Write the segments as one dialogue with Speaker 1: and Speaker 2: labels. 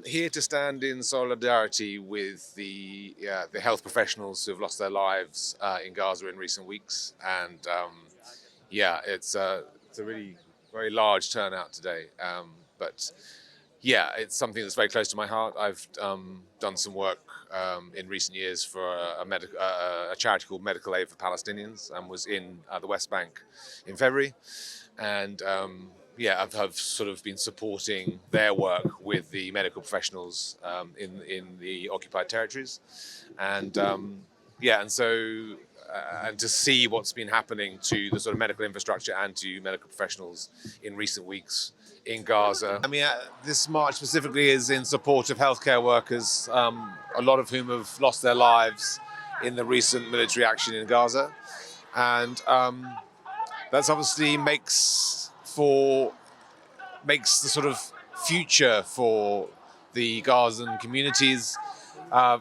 Speaker 1: Here to stand in solidarity with the health professionals who have lost their lives in Gaza in recent weeks, and it's a really very large turnout today. But yeah, it's something that's very close to my heart. I've done some work in recent years for a charity called Medical Aid for Palestinians, and was in the West Bank in February. And I've sort of been supporting their work with the medical professionals in the occupied territories, and and to see what's been happening to the sort of medical infrastructure and to medical professionals in recent weeks in Gaza. This march specifically is in support of healthcare workers, a lot of whom have lost their lives in the recent military action in Gaza, and that's obviously makes the sort of future for the Gazan communities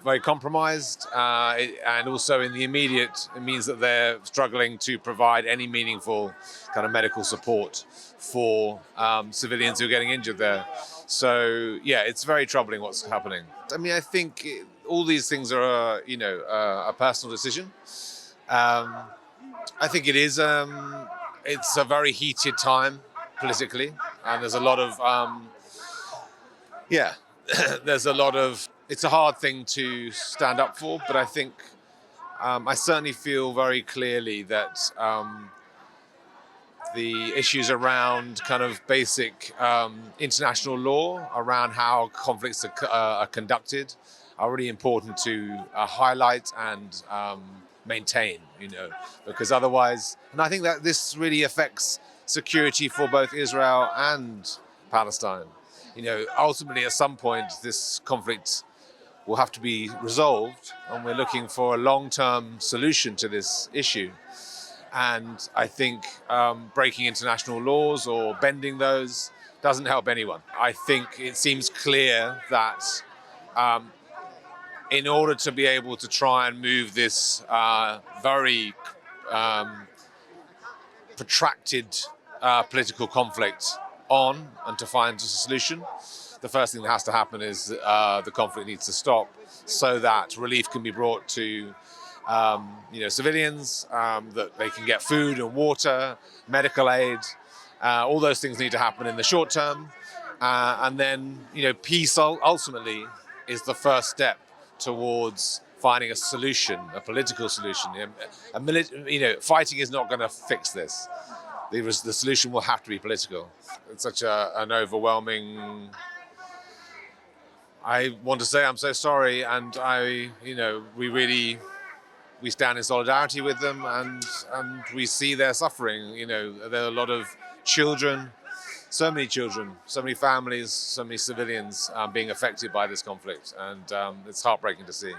Speaker 1: very compromised, and also in the immediate, it means that they're struggling to provide any meaningful kind of medical support for civilians who are getting injured there. So yeah, it's very troubling what's happening. I think all these things are, a personal decision. I think it is. It's a very heated time politically, and there's a lot of there's a lot of. It's a hard thing to stand up for, but I think I certainly feel very clearly that the issues around kind of basic international law, around how conflicts are conducted, are really important to highlight and maintain, because otherwise, and I think that this really affects security for both Israel and Palestine. Ultimately, at some point, this conflict will have to be resolved, and we're looking for a long-term solution to this issue. And I think breaking international laws or bending those doesn't help anyone. I think it seems clear that in order to be able to try and move this very protracted political conflict on and to find a solution, the first thing that has to happen is the conflict needs to stop, so that relief can be brought to civilians, that they can get food and water, medical aid. All those things need to happen in the short term, and then peace ultimately is the first step towards finding a solution, a political solution. Fighting is not going to fix this. The solution will have to be political. It's such an overwhelming. I want to say I'm so sorry, and we stand in solidarity with them, and we see their suffering. There are a lot of children, so many families, so many civilians being affected by this conflict, and it's heartbreaking to see.